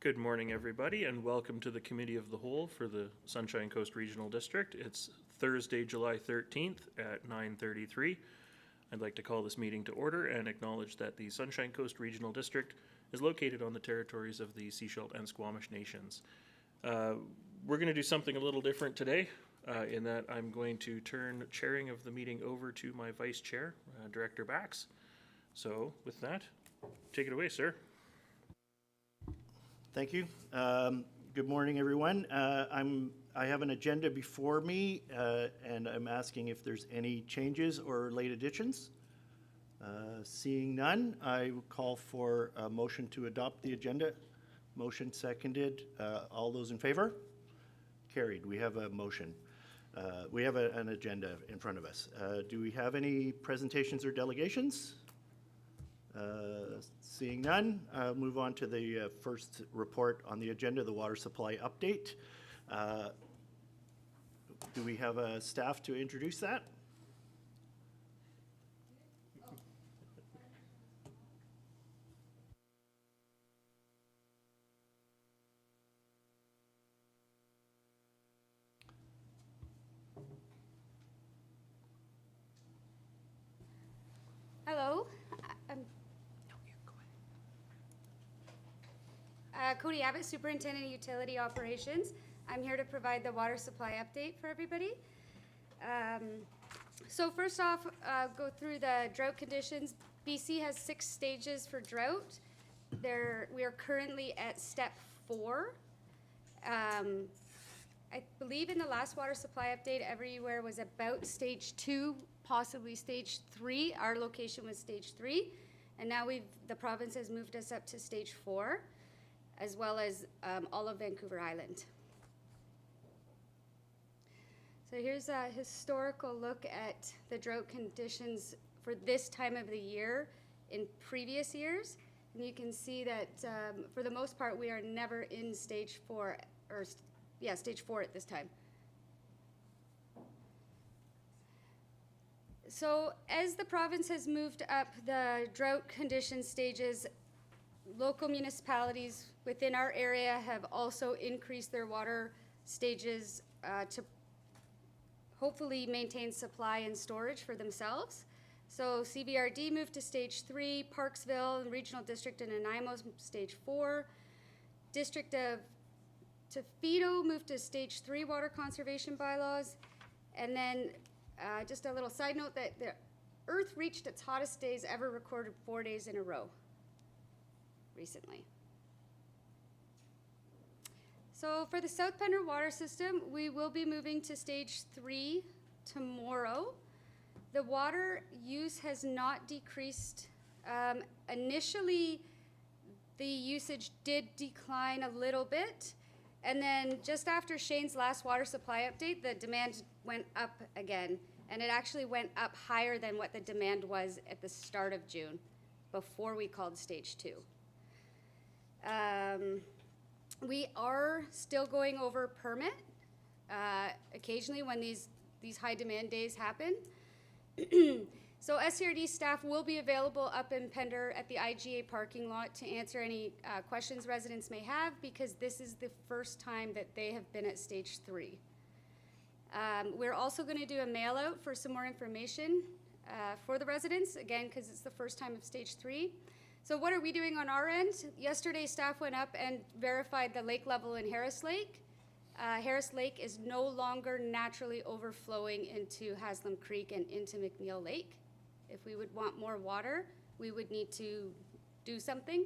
Good morning, everybody, and welcome to the Committee of the Whole for the Sunshine Coast Regional District. It's Thursday, July 13th at 9:33. I'd like to call this meeting to order and acknowledge that the Sunshine Coast Regional District is located on the territories of the Sechelt and Squamish Nations. We're going to do something a little different today in that I'm going to turn chairing of the meeting over to my Vice Chair, Director Bax. So with that, take it away, sir. Thank you. Good morning, everyone. I have an agenda before me, and I'm asking if there's any changes or late additions. Seeing none, I will call for a motion to adopt the agenda. Motion seconded. All those in favor? Carried. We have a motion. We have an agenda in front of us. Do we have any presentations or delegations? Seeing none, move on to the first report on the agenda, the water supply update. Do we have a staff to introduce that? Hello, Cody Abbott, Superintendent of Utility Operations. I'm here to provide the water supply update for everybody. So first off, go through the drought conditions. BC has 6 stages for drought. We are currently at step 4. I believe in the last water supply update, everywhere was about stage 2, possibly stage 3. Our location was stage 3, and now the province has moved us up to stage 4, as well as all of Vancouver Island. So here's a historical look at the drought conditions for this time of the year in previous years. And you can see that for the most part, we are never in stage 4, stage 4 at this time. So as the province has moved up the drought condition stages, local municipalities within our area have also increased their water stages to hopefully maintain supply and storage for themselves. So CBRD moved to stage 3, Parksville, Regional District in Nanaimo, stage 4. District of Toledo moved to stage 3 water conservation bylaws. And then just a little side note that the Earth reached its hottest days ever recorded 4 days in a row recently. So for the South Pender water system, we will be moving to stage 3 tomorrow. The water use has not decreased. Initially, the usage did decline a little bit, and then just after Shane's last water supply update, the demand went up again, and it actually went up higher than what the demand was at the start of June, before we called stage 2. We are still going over permit occasionally when these high demand days happen. So SCRD staff will be available up in Pender at the IGA parking lot to answer any questions residents may have, because this is the first time that they have been at stage 3. We're also going to do a mail out for some more information for the residents, again, because it's the first time of stage 3. So what are we doing on our end? Yesterday, staff went up and verified the lake level in Harris Lake. Harris Lake is no longer naturally overflowing into Haslam Creek and into McNeil Lake. If we would want more water, we would need to do something.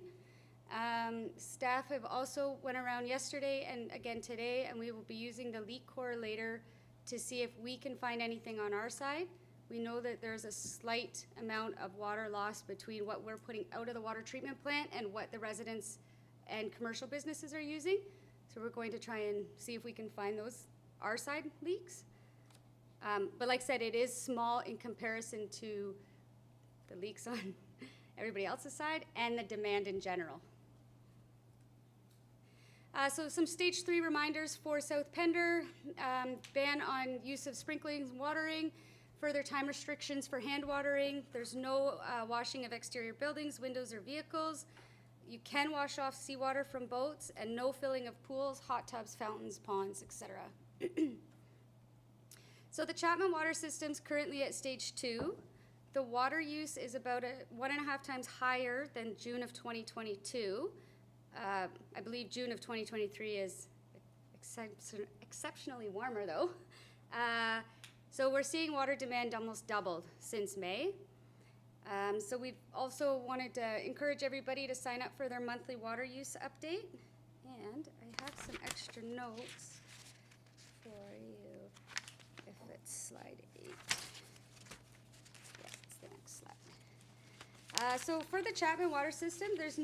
Staff have also went around yesterday and again today, and we will be using the leak correlator to see if we can find anything on our side. We know that there's a slight amount of water loss between what we're putting out of the water treatment plant and what the residents and commercial businesses are using. So we're going to try and see if we can find those our side leaks. But like I said, it is small in comparison to the leaks on everybody else's side and the demand in general. So some stage 3 reminders for South Pender, ban on use of sprinkling and watering, further time restrictions for hand watering. There's no washing of exterior buildings, windows, or vehicles. You can wash off seawater from boats, and no filling of pools, hot tubs, fountains, ponds, etc. So the Chapman water system's currently at stage 2. The water use is about 1.5 times higher than June of 2022. I believe June of 2023 is exceptionally warmer though. So we're seeing water demand almost doubled since May. So we've also wanted to encourage everybody to sign up for their monthly water use update. And I have some extra notes for you, if it's slide 8. Yeah, it's the next slide. So for the Chapman water system, there's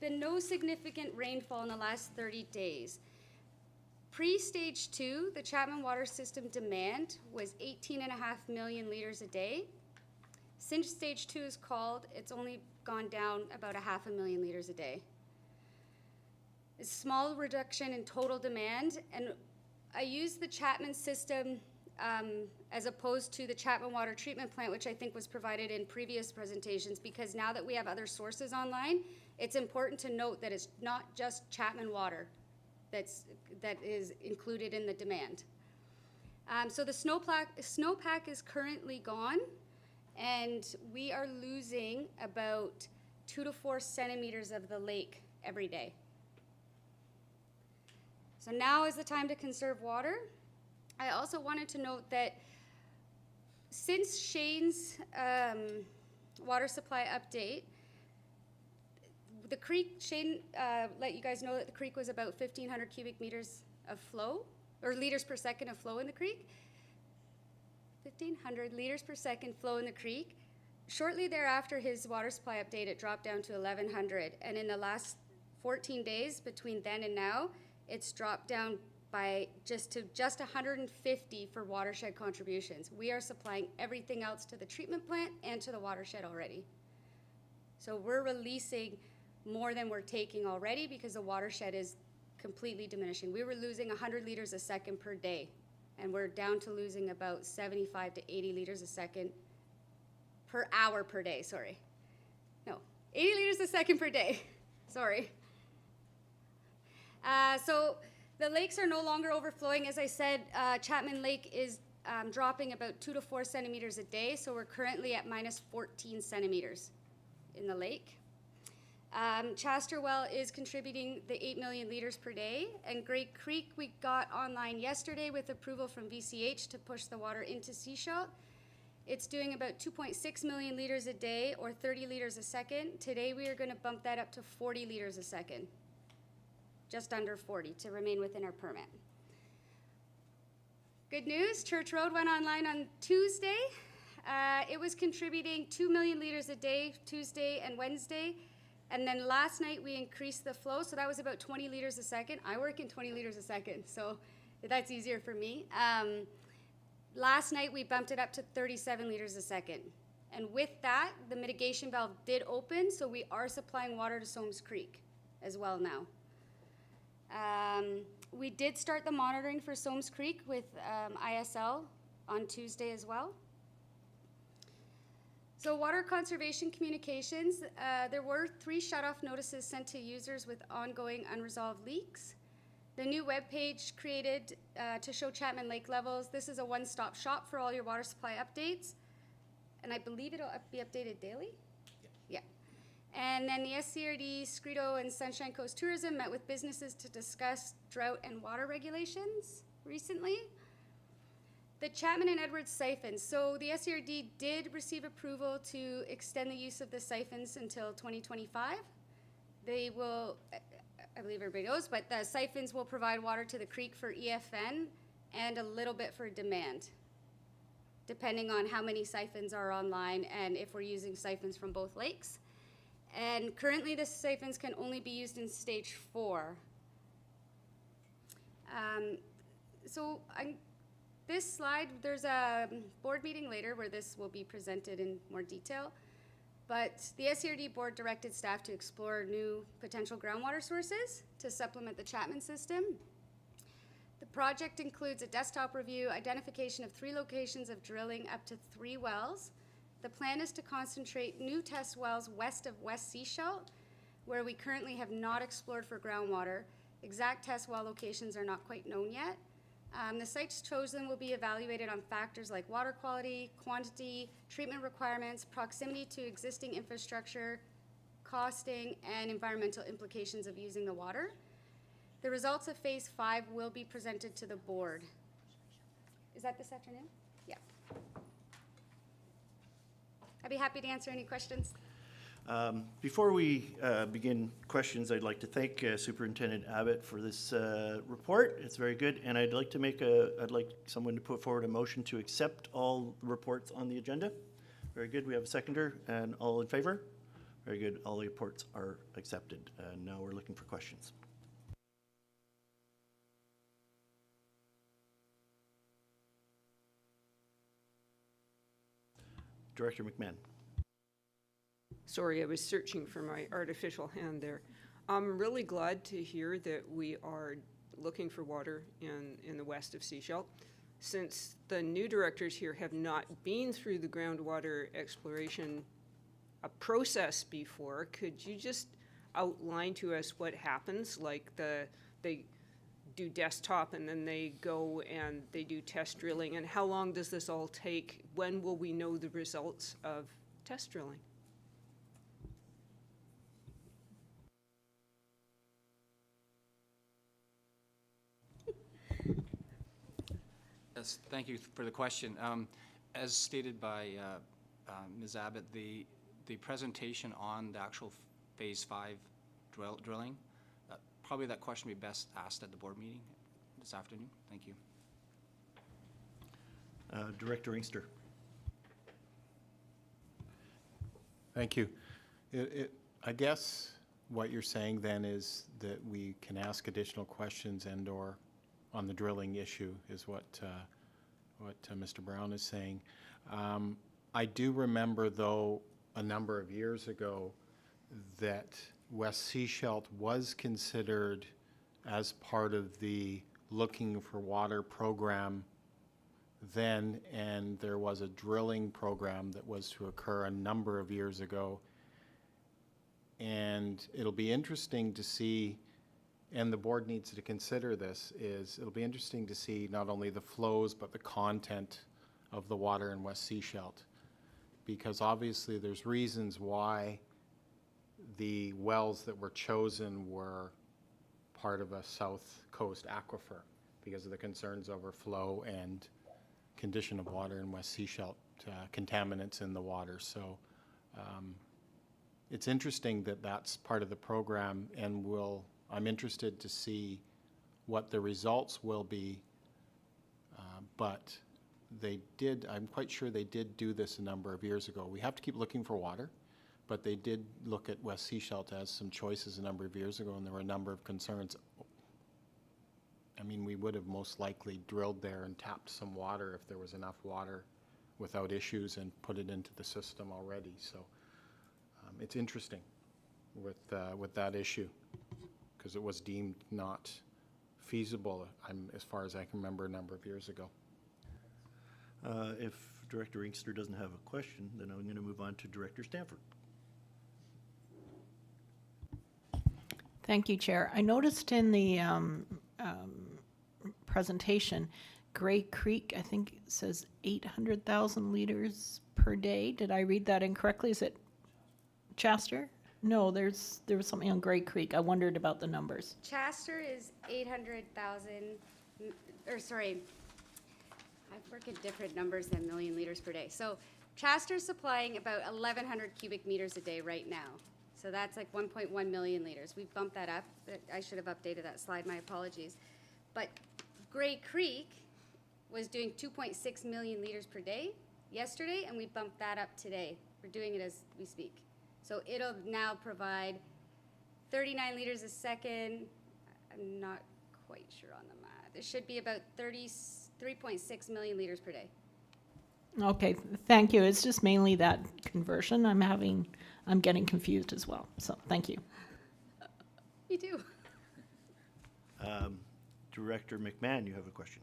been no significant rainfall in the last 30 days. Pre-stage 2, the Chapman water system demand was 18.5 million liters a day. Since stage 2 is called, it's only gone down about 500,000 liters a day. It's a small reduction in total demand, and I use the Chapman system as opposed to the Chapman water treatment plant, which I think was provided in previous presentations, because now that we have other sources online, it's important to note that it's not just Chapman water that is included in the demand. So the snowpack is currently gone, and we are losing about 2 to 4 centimeters of the lake every day. So now is the time to conserve water. I also wanted to note that since Shane's water supply update, the creek, Shane let you guys know that the creek was about 1,500 cubic meters of flow, or liters per second of flow in the creek. 1,500 liters per second flow in the creek. Shortly thereafter, his water supply update, it dropped down to 1,100. And in the last 14 days between then and now, it's dropped down by just 150 for watershed contributions. We are supplying everything else to the treatment plant and to the watershed already. So we're releasing more than we're taking already because the watershed is completely diminishing. We were losing 100 liters a second per day, and we're down to losing about 75 to 80 liters a second per hour per day, sorry. No, 80 liters a second per day, sorry. So the lakes are no longer overflowing. As I said, Chapman Lake is dropping about 2 to 4 centimeters a day, so we're currently at minus 14 centimeters in the lake. Chaster Well is contributing the 8 million liters per day, and Great Creek we got online yesterday with approval from VCH to push the water into Seashell. It's doing about 2.6 million liters a day, or 30 liters a second. Today we are going to bump that up to 40 liters a second, just under 40 to remain within our permit. Good news, Church Road went online on Tuesday. It was contributing 2 million liters a day Tuesday and Wednesday. And then last night we increased the flow, so that was about 20 liters a second. I work in 20 liters a second, so that's easier for me. Last night we bumped it up to 37 liters a second. And with that, the mitigation valve did open, so we are supplying water to Soames Creek as well now. We did start the monitoring for Soames Creek with ISL on Tuesday as well. So water conservation communications, there were 3 shutoff notices sent to users with ongoing unresolved leaks. The new webpage created to show Chapman Lake levels. This is a one-stop shop for all your water supply updates. And I believe it'll be updated daily? Yeah. And then the SCRD, Scredo, and Sunshine Coast Tourism met with businesses to discuss drought and water regulations recently. The Chapman and Edwards siphons. So the SCRD did receive approval to extend the use of the siphons until 2025. They will, I believe everybody knows, but the siphons will provide water to the creek for EFN and a little bit for demand, depending on how many siphons are online and if we're using siphons from both lakes. And currently the siphons can only be used in stage 4. This slide, there's a board meeting later where this will be presented in more detail, but the SCRD board directed staff to explore new potential groundwater sources to supplement the Chapman system. The project includes a desktop review, identification of 3 locations of drilling up to 3 wells. The plan is to concentrate new test wells west of West Seashell, where we currently have not explored for groundwater. Exact test well locations are not quite known yet. The sites chosen will be evaluated on factors like water quality, quantity, treatment requirements, proximity to existing infrastructure, costing, and environmental implications of using the water. The results of Phase 5 will be presented to the board. Is that this afternoon? Yeah. I'd be happy to answer any questions. Before we begin questions, I'd like to thank Superintendent Abbott for this report. It's very good, and I'd like someone to put forward a motion to accept all reports on the agenda. Very good. We have a seconder, and all in favor? Very good. All the reports are accepted. And now we're looking for questions. Director McMahon. Sorry, I was searching for my artificial hand there. I'm really glad to hear that we are looking for water in the west of Sechelt. Since the new directors here have not been through the groundwater exploration process before, could you just outline to us what happens? Like they do desktop and then they go and they do test drilling, and how long does this all take? When will we know the results of test drilling? Yes, thank you for the question. As stated by Ms. Abbott, the presentation on the actual Phase 5 drilling, probably that question will be best asked at the board meeting this afternoon. Thank you. Director Inkster. Thank you. I guess what you're saying then is that we can ask additional questions and/or on the drilling issue is what Mr. Brown is saying. I do remember, though, a number of years ago that West Sechelt was considered as part of the Looking for Water program then, and there was a drilling program that was to occur a number of years ago. And it'll be interesting to see, and the board needs to consider this, it'll be interesting to see not only the flows but the content of the water in West Sechelt, because obviously there's reasons why the wells that were chosen were part of a South Coast aquifer because of the concerns over flow and condition of water in West Sechelt, contaminants in the water. So it's interesting that that's part of the program, and I'm interested to see what the results will be, but I'm quite sure they did do this a number of years ago. We have to keep looking for water, but they did look at West Sechelt as some choices a number of years ago, and there were a number of concerns. I mean, we would have most likely drilled there and tapped some water if there was enough water without issues and put it into the system already. So it's interesting with that issue, because it was deemed not feasible, as far as I can remember, a number of years ago. If Director Inkster doesn't have a question, then I'm going to move on to Director Stanford. Thank you, Chair. I noticed in the presentation, Grey Creek, I think it says 800,000 liters per day. Did I read that incorrectly? Is it Chester? No, there was something on Grey Creek. I wondered about the numbers. Chester is 800,000, or sorry, I work at different numbers than million liters per day. So Chester's supplying about 1,100 cubic meters a day right now. So that's like 1.1 million liters. We've bumped that up. I should have updated that slide, my apologies. But Grey Creek was doing 2.6 million liters per day yesterday, and we bumped that up today. We're doing it as we speak. So it'll now provide 39 liters a second. I'm not quite sure on the math. It should be about 3.6 million liters per day. Okay, thank you. It's just mainly that conversion I'm getting confused as well. So thank you. Me too. Director McMahon, you have a question.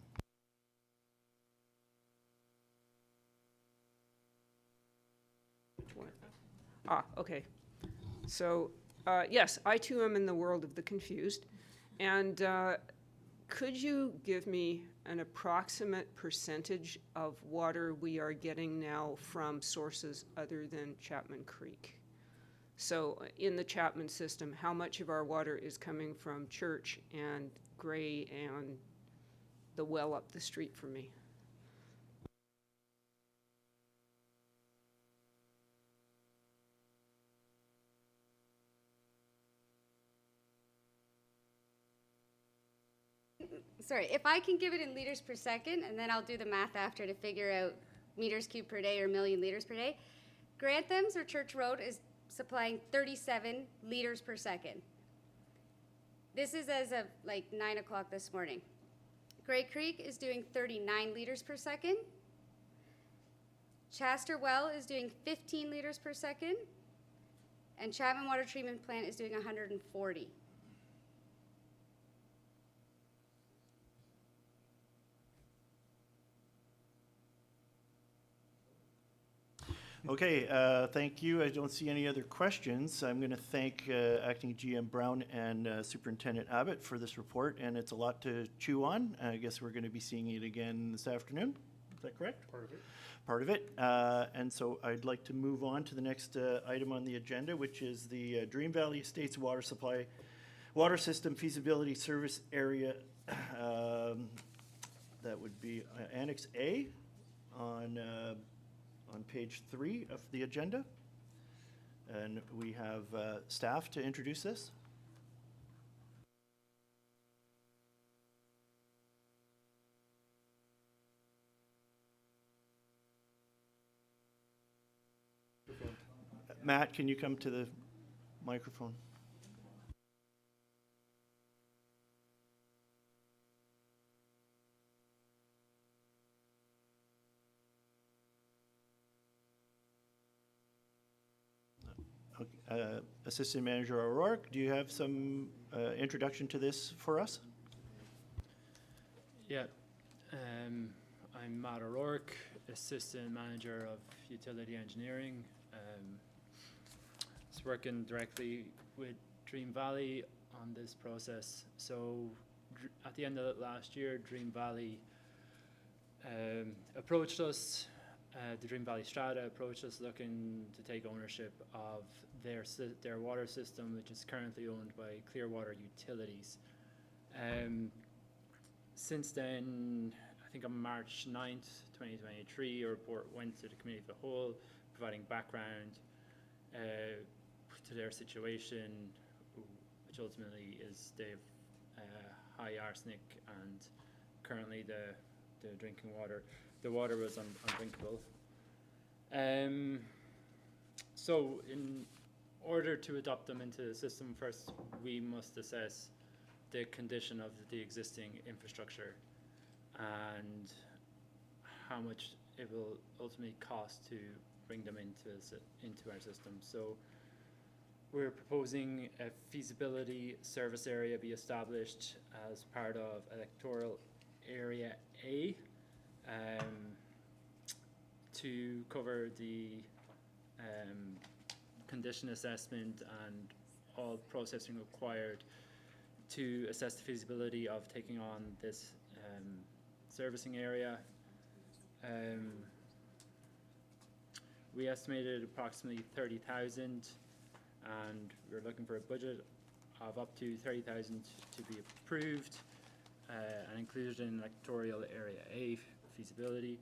Okay. So Yes, I too am in the world of the confused. And could you give me an approximate percentage of water we are getting now from sources other than Chapman Creek? So in the Chapman system, how much of our water is coming from Church and Gray and the well up the street from me? Sorry, if I can give it in liters per second, and then I'll do the math after to figure out meters cubed per day or million liters per day. Grantham's or Church Road is supplying 37 liters per second. This is as of like 9 o'clock this morning. Gray Creek is doing 39 liters per second. Chaster Well is doing 15 liters per second. And Chapman Water Treatment Plant is doing 140. Okay, thank you. I don't see any other questions. I'm going to thank Acting GM Brown and Superintendent Abbott for this report, and it's a lot to chew on. I guess we're going to be seeing it again this afternoon. Is that correct? Part of it. Part of it. And so I'd like to move on to the next item on the agenda, which is the Dream Valley Estates Water Supply, Water System Feasibility Service Area. That would be Annex A on page 3 of the agenda. And we have staff to introduce this. Matt, can you come to the microphone? Assistant Manager O'Rourke, do you have some introduction to this for us? Yeah, I'm Matt O'Rourke, Assistant Manager of Utility Engineering. Just working directly with Dream Valley on this process. So at the end of last year, Dream Valley approached us. The Dream Valley Strata approached us looking to take ownership of their water system, which is currently owned by Clearwater Utilities. Since then, I think on March 9th, 2023, a report went to the Committee of the Whole, providing background to their situation, which ultimately is they have high arsenic and currently the drinking water. The water was undrinkable. So in order to adopt them into the system, first we must assess the condition of the existing infrastructure and how much it will ultimately cost to bring them into our system. So we're proposing a feasibility service area be established as part of electoral area A, to cover the condition assessment and all processing required to assess the feasibility of taking on this servicing area. We estimated approximately 30,000, and we're looking for a budget of up to 30,000 to be approved and included in electoral area A feasibility.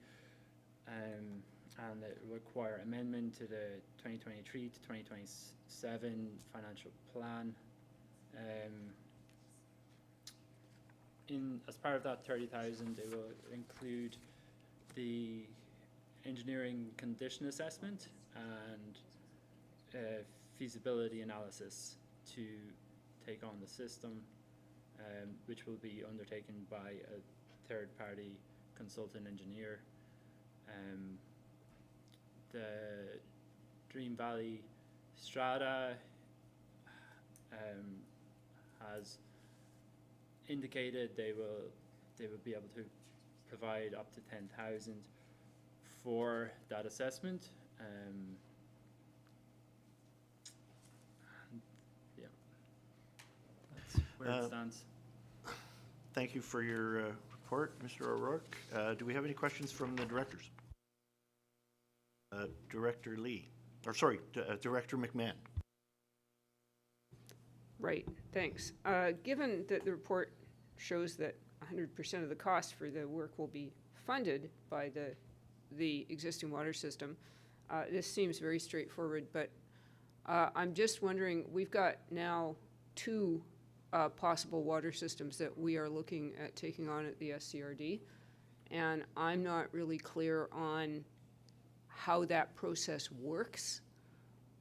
And it will require amendment to the 2023 to 2027 financial plan. As part of that 30,000, it will include the engineering condition assessment and feasibility analysis to take on the system, which will be undertaken by a third-party consultant engineer. The Dream Valley Strata has indicated they will be able to provide up to 10,000 for that assessment. where it stands. Thank you for your report, Mr. O'Rourke. Do we have any questions from the directors? Director Lee, or sorry, Director McMahon. Right, thanks. Given that the report shows that 100% of the cost for the work will be funded by the existing water system, this seems very straightforward, but I'm just wondering, we've got now two possible water systems that we are looking at taking on at the SCRD, and I'm not really clear on how that process works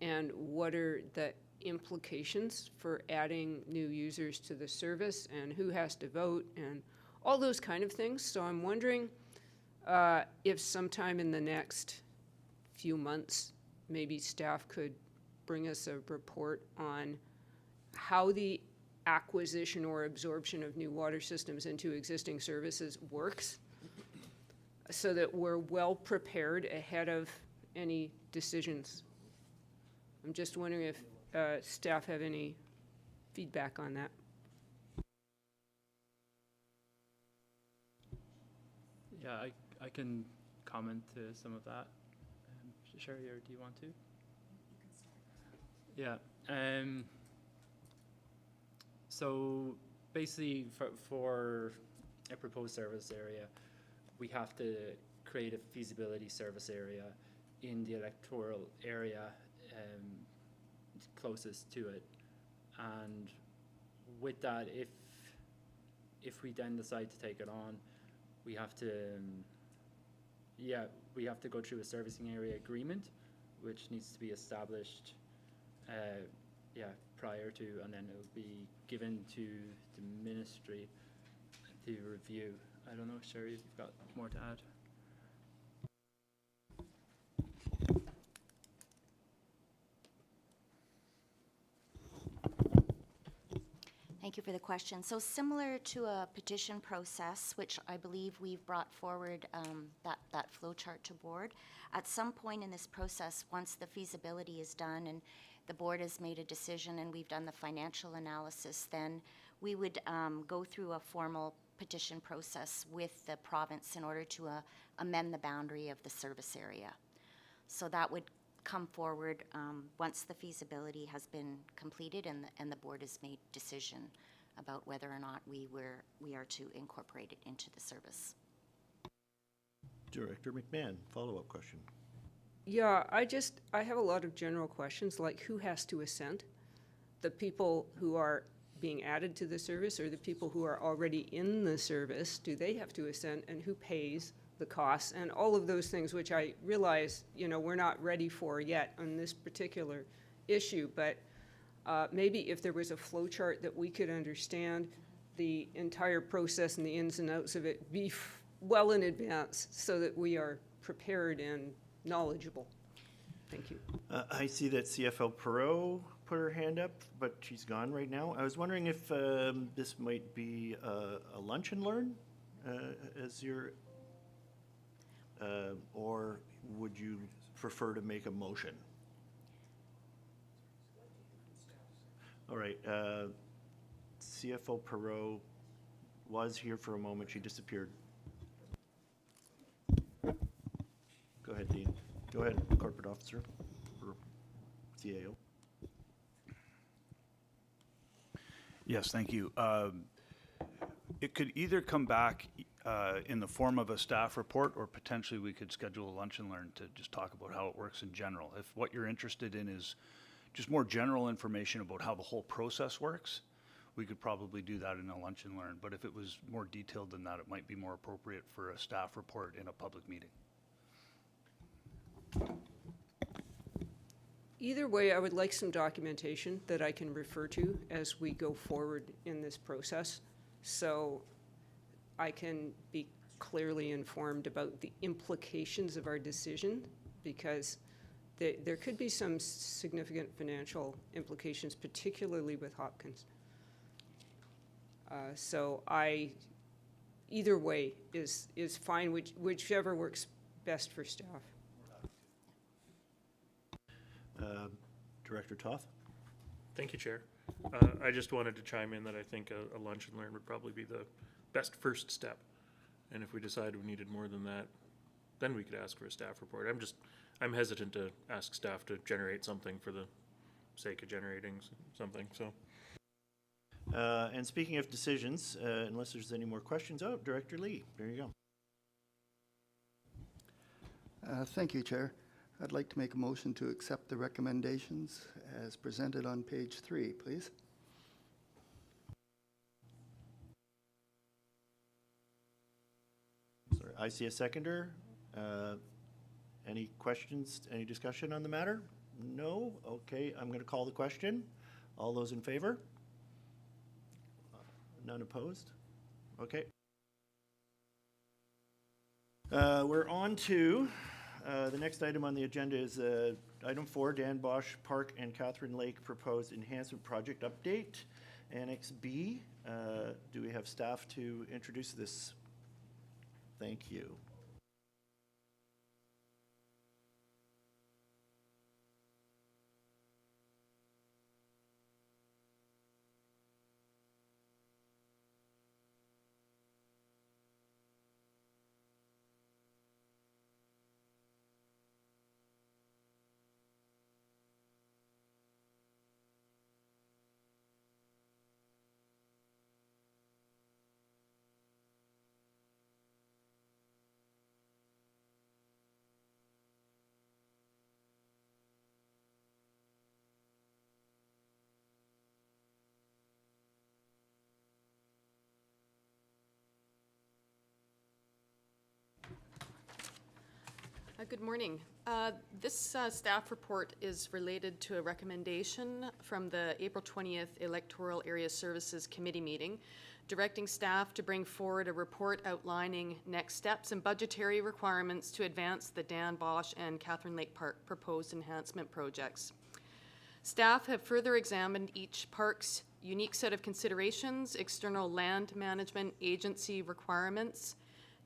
and what are the implications for adding new users to the service and who has to vote and all those kind of things. So I'm wondering if sometime in the next few months, maybe staff could bring us a report on how the acquisition or absorption of new water systems into existing services works, so that we're well prepared ahead of any decisions. I'm just wondering if staff have any feedback on that. Yeah, I can comment to some of that. Sherry, or do you want to? Yeah. So basically, for a proposed service area, we have to create a feasibility service area in the electoral area closest to it. And with that, if we then decide to take it on, we have to we have to go through a servicing area agreement, which needs to be established prior to, and then it will be given to the ministry to review. I don't know, Sherry, if you've got more to add. Thank you for the question. So similar to a petition process, which I believe we've brought forward that flow chart to board, at some point in this process, once the feasibility is done and the board has made a decision and we've done the financial analysis, then we would go through a formal petition process with the province in order to amend the boundary of the service area. So that would come forward once the feasibility has been completed and the board has made decision about whether or not we are to incorporate it into the service. Director McMahon, follow-up question. Yeah, I have a lot of general questions, like who has to assent? The people who are being added to the service, or the people who are already in the service? Do they have to assent, and who pays the costs, and all of those things, which I realize, we're not ready for yet on this particular issue, but maybe if there was a flow chart that we could understand the entire process and the ins and outs of it well in advance, so that we are prepared and knowledgeable. Thank you. I see that CFL Perot put her hand up, but she's gone right now. I was wondering if this might be a lunch and learn as your, or would you prefer to make a motion? All right. CFO Perot was here for a moment. She disappeared. Go ahead, Dean. Go ahead, corporate officer or CAO. Yes, thank you. It could either come back in the form of a staff report, or potentially we could schedule a lunch and learn to just talk about how it works in general. If what you're interested in is just more general information about how the whole process works, we could probably do that in a lunch and learn. But if it was more detailed than that, it might be more appropriate for a staff report in a public meeting. Either way, I would like some documentation that I can refer to as we go forward in this process, so I can be clearly informed about the implications of our decision, because there could be some significant financial implications, particularly with Hopkins. So either way is fine, whichever works best for staff. Director Toth? Thank you, Chair. I just wanted to chime in that I think a lunch and learn would probably be the best first step. And if we decide we needed more than that, then we could ask for a staff report. I'm hesitant to ask staff to generate something for the sake of generating something, so. And speaking of decisions, unless there's any more questions, Director Lee, there you go. Thank you, Chair. I'd like to make a motion to accept the recommendations as presented on page 3, please. Sorry, I see a seconder. Any questions, any discussion on the matter? No? Okay, I'm going to call the question. All those in favor? None opposed? Okay. We're on to the next item on the agenda is item 4, Dan Bosch Park and Catherine Lake Proposed Enhancement Project Update, Annex B. Do we have staff to introduce this? Thank you. Good morning. This staff report is related to a recommendation from the April 20th Electoral Area Services Committee meeting, directing staff to bring forward a report outlining next steps and budgetary requirements to advance the Dan Bosch and Catherine Lake Park proposed enhancement projects. Staff have further examined each park's unique set of considerations, external land management agency requirements,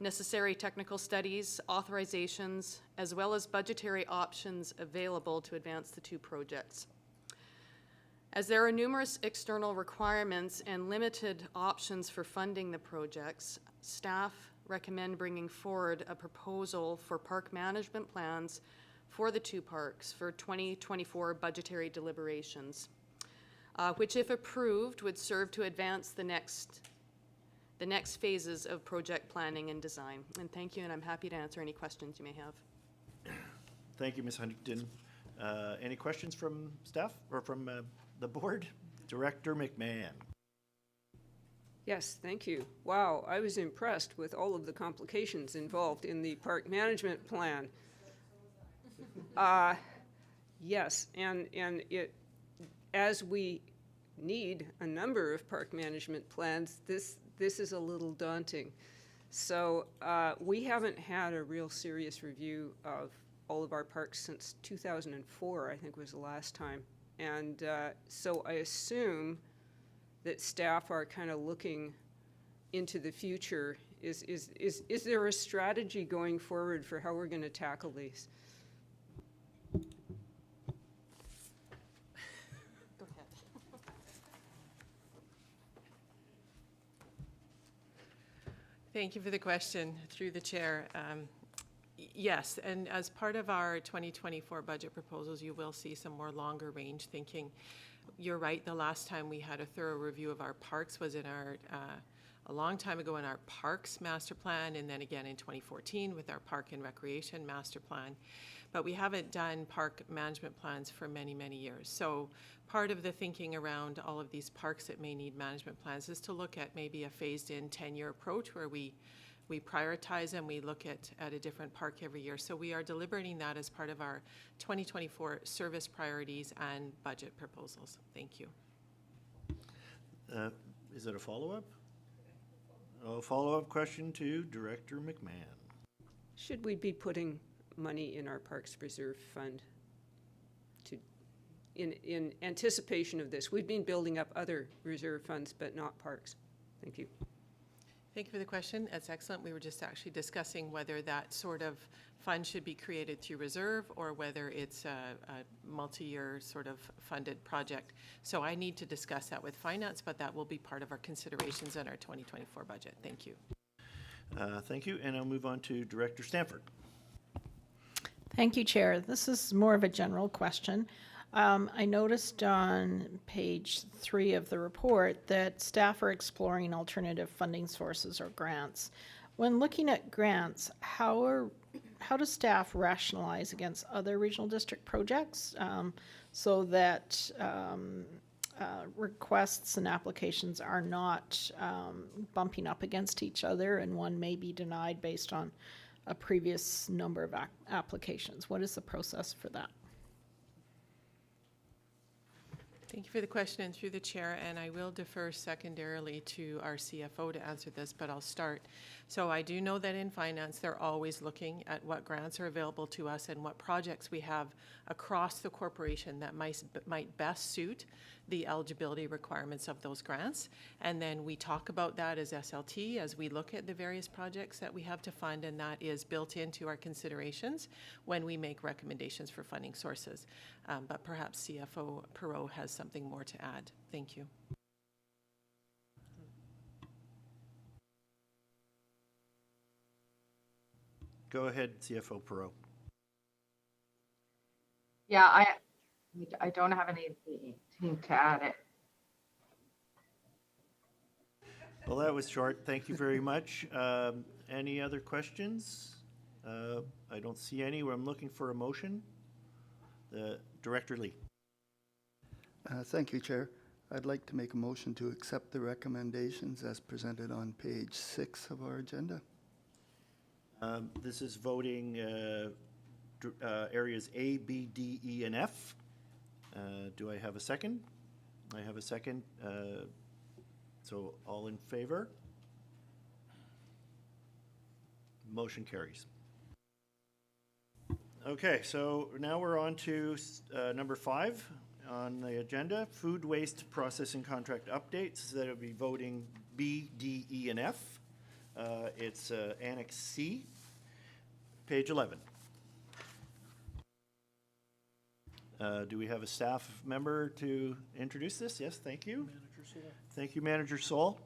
necessary technical studies, authorizations, as well as budgetary options available to advance the two projects. As there are numerous external requirements and limited options for funding the projects, staff recommend bringing forward a proposal for park management plans for the two parks for 2024 budgetary deliberations, which, if approved, would serve to advance the next phases of project planning and design. And thank you, and I'm happy to answer any questions you may have. Thank you, Ms. Huntington. Any questions from staff or from the board? Director McMahon. Yes, thank you. Wow, I was impressed with all of the complications involved in the park management plan. Yes, and it, as we need a number of park management plans, this is a little daunting. So we haven't had a real serious review of all of our parks since 2004, I think was the last time. And so I assume that staff are kind of looking into the future. Is there a strategy going forward for how we're going to tackle these? Go ahead. Thank you for the question, through the chair. Yes, and as part of our 2024 budget proposals, you will see some more longer range thinking. You're right, the last time we had a thorough review of our parks was in our, a long time ago in our parks master plan, and then again in 2014 with our park and recreation master plan. But we haven't done park management plans for many, many years. So part of the thinking around all of these parks that may need management plans is to look at maybe a phased-in 10-year approach where we prioritize and we look at a different park every year. So we are deliberating that as part of our 2024 service priorities and budget proposals. Thank you. Is it a follow-up? A follow-up question to Director McMahon. Should we be putting money in our Parks Reserve Fund in anticipation of this? We've been building up other reserve funds, but not parks. Thank you. Thank you for the question. That's excellent. We were just actually discussing whether that sort of fund should be created through reserve or whether it's a multi-year sort of funded project. So I need to discuss that with finance, but that will be part of our considerations in our 2024 budget. Thank you. Thank you, and I'll move on to Director Stanford. Thank you, Chair. This is more of a general question. I noticed on page 3 of the report that staff are exploring alternative funding sources or grants. When looking at grants, how does staff rationalize against other regional district projects so that requests and applications are not bumping up against each other and one may be denied based on a previous number of applications? What is the process for that? Thank you for the question, and through the chair, and I will defer secondarily to our CFO to answer this, but I'll start. So I do know that in finance, they're always looking at what grants are available to us and what projects we have across the corporation that might best suit the eligibility requirements of those grants. And then we talk about that as SLT as we look at the various projects that we have to fund, and that is built into our considerations when we make recommendations for funding sources. But perhaps CFO Perot has something more to add. Thank you. Go ahead, CFO Perot. Yeah, I don't have anything to add it. Well, that was short. Thank you very much. Any other questions? I don't see any. I'm looking for a motion. Director Lee. Thank you, Chair. I'd like to make a motion to accept the recommendations as presented on page 6 of our agenda. This is voting areas A, B, D, E, and F. Do I have a second? I have a second. So all in favor? Motion carries. Okay, so now we're on to number 5 on the agenda, food waste processing contract updates. That'll be voting B, D, E, and F. It's Annex C, page 11. Do we have a staff member to introduce this? Yes, thank you. Manager Soul. Thank you, Manager Sol.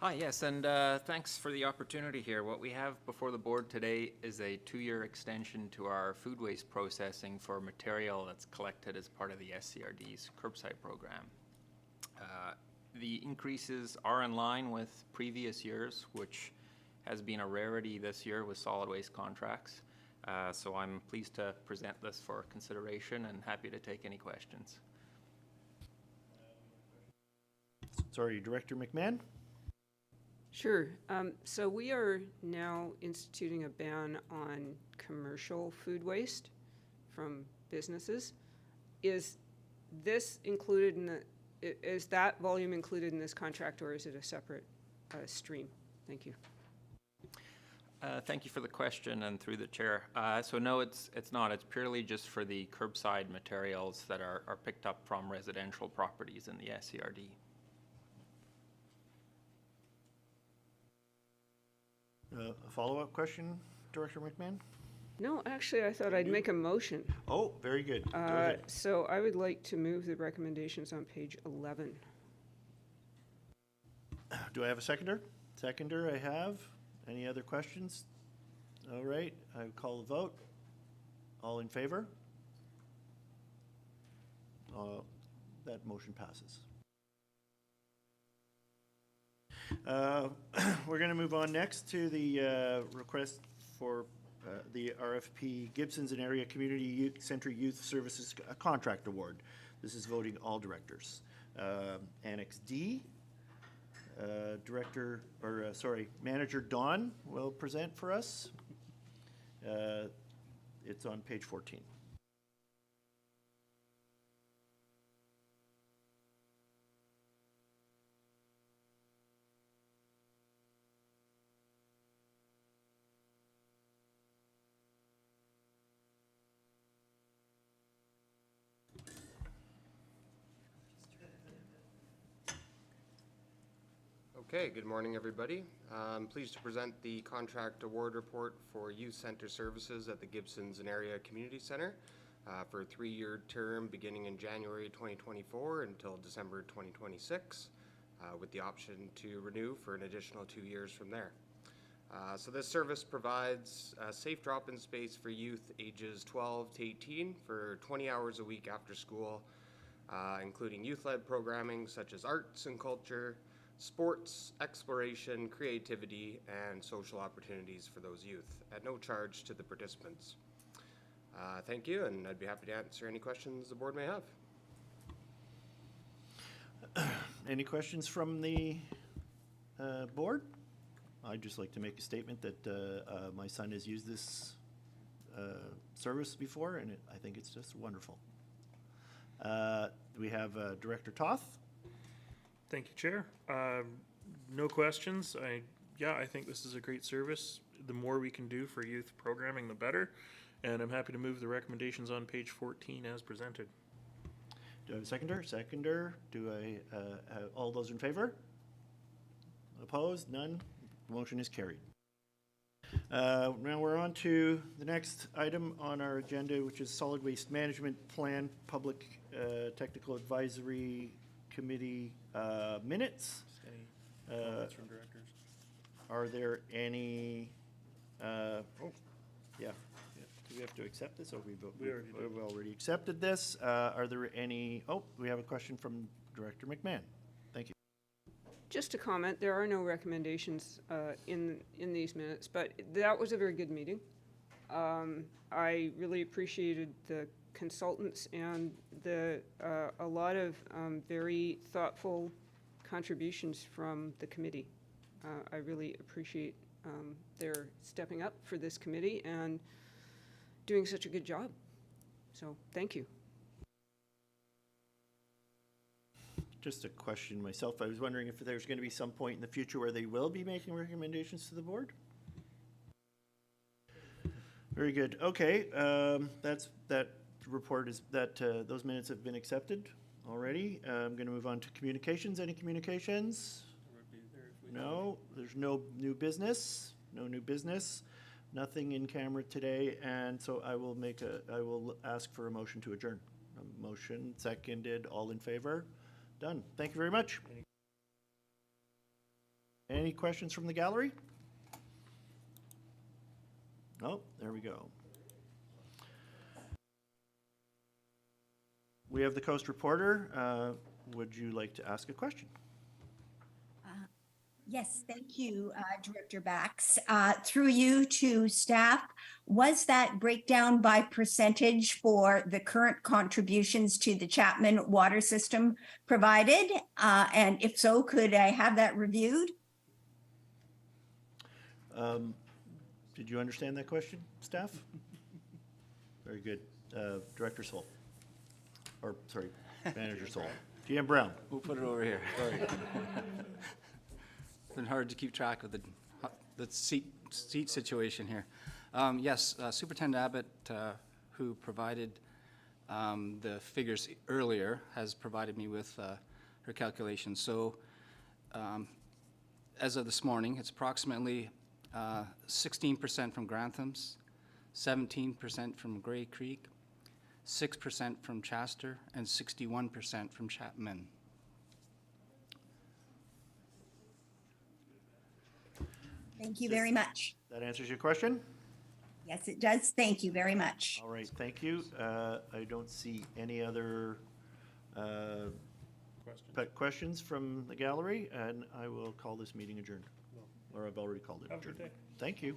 Hi, yes, and thanks for the opportunity here. What we have before the board today is a 2-year extension to our food waste processing for material that's collected as part of the SCRD's curbside program. The increases are in line with previous years, which has been a rarity this year with solid waste contracts. So I'm pleased to present this for consideration and happy to take any questions. Sorry, Director McMahon? Sure. So we are now instituting a ban on commercial food waste from businesses. Is this included in is that volume included in this contract, or is it a separate stream? Thank you. Thank you for the question, and through the chair. So no, it's not. It's purely just for the curbside materials that are picked up from residential properties in the SCRD. A follow-up question, Director McMahon? No, actually, I thought I'd make a motion. Oh, very good. Go ahead. So I would like to move the recommendations on page 11. Do I have a seconder? Seconder, I have. Any other questions? All right, I call the vote. All in favor? That motion passes. We're going to move on next to the request for the RFP Gibsons and Area Community Center Youth Services Contract Award. This is voting all directors. Annex D, Manager Dawn will present for us. It's on page 14. Okay, good morning, everybody. I'm pleased to present the contract award report for Youth Center Services at the Gibsons and Area Community Center for a 3-year term beginning in January 2024 until December 2026, with the option to renew for an additional 2 years from there. So this service provides a safe drop-in space for youth ages 12 to 18 for 20 hours a week after school, including youth-led programming such as arts and culture, sports, exploration, creativity, and social opportunities for those youth at no charge to the participants. Thank you, and I'd be happy to answer any questions the board may have. Any questions from the board? I'd just like to make a statement that my son has used this service before, and I think it's just wonderful. We have Director Toth. Thank you, Chair. No questions. I think this is a great service. The more we can do for youth programming, the better. And I'm happy to move the recommendations on page 14 as presented. Do I have a seconder? Seconder. Do I have all those in favor? Opposed? None? Motion is carried. Now we're on to the next item on our agenda, which is Solid Waste Management Plan Public Technical Advisory Committee minutes. Comments from directors? Are there any? Yeah. Do we have to accept this, or we've already accepted this? Are there any? Oh, we have a question from Director McMahon. Thank you. Just a comment, there are no recommendations in these minutes, but that was a very good meeting. I really appreciated the consultants and a lot of very thoughtful contributions from the committee. I really appreciate their stepping up for this committee and doing such a good job. So thank you. Just a question myself. I was wondering if there's going to be some point in the future where they will be making recommendations to the board? Very good. Okay, that report is that those minutes have been accepted already. I'm going to move on to communications. Any communications? No, there's no new business. No new business. Nothing in camera today, and so I will ask for a motion to adjourn. A motion seconded. All in favor? Done. Thank you very much. Any questions from the gallery? Oh, there we go. We have the Coast Reporter. Would you like to ask a question? Yes, thank you, Director Bax. Through you to staff, was that breakdown by percentage for the current contributions to the Chapman water system provided? And if so, could I have that reviewed? Did you understand that question, staff? Very good. Director Soul. Or, sorry, Manager Soul. GM Brown. We'll put it over here. Sorry. It's been hard to keep track of the seat situation here. Yes, Superintendent Abbott, who provided the figures earlier, has provided me with her calculations. So as of this morning, it's approximately 16% from Grantham's, 17% from Grey Creek, 6% from Chester, and 61% from Chapman. Thank you very much. That answers your question? Yes, it does. Thank you very much. All right, thank you. I don't see any other questions from the gallery, and I will call this meeting adjourned. Or I've already called it adjourned. Thank you.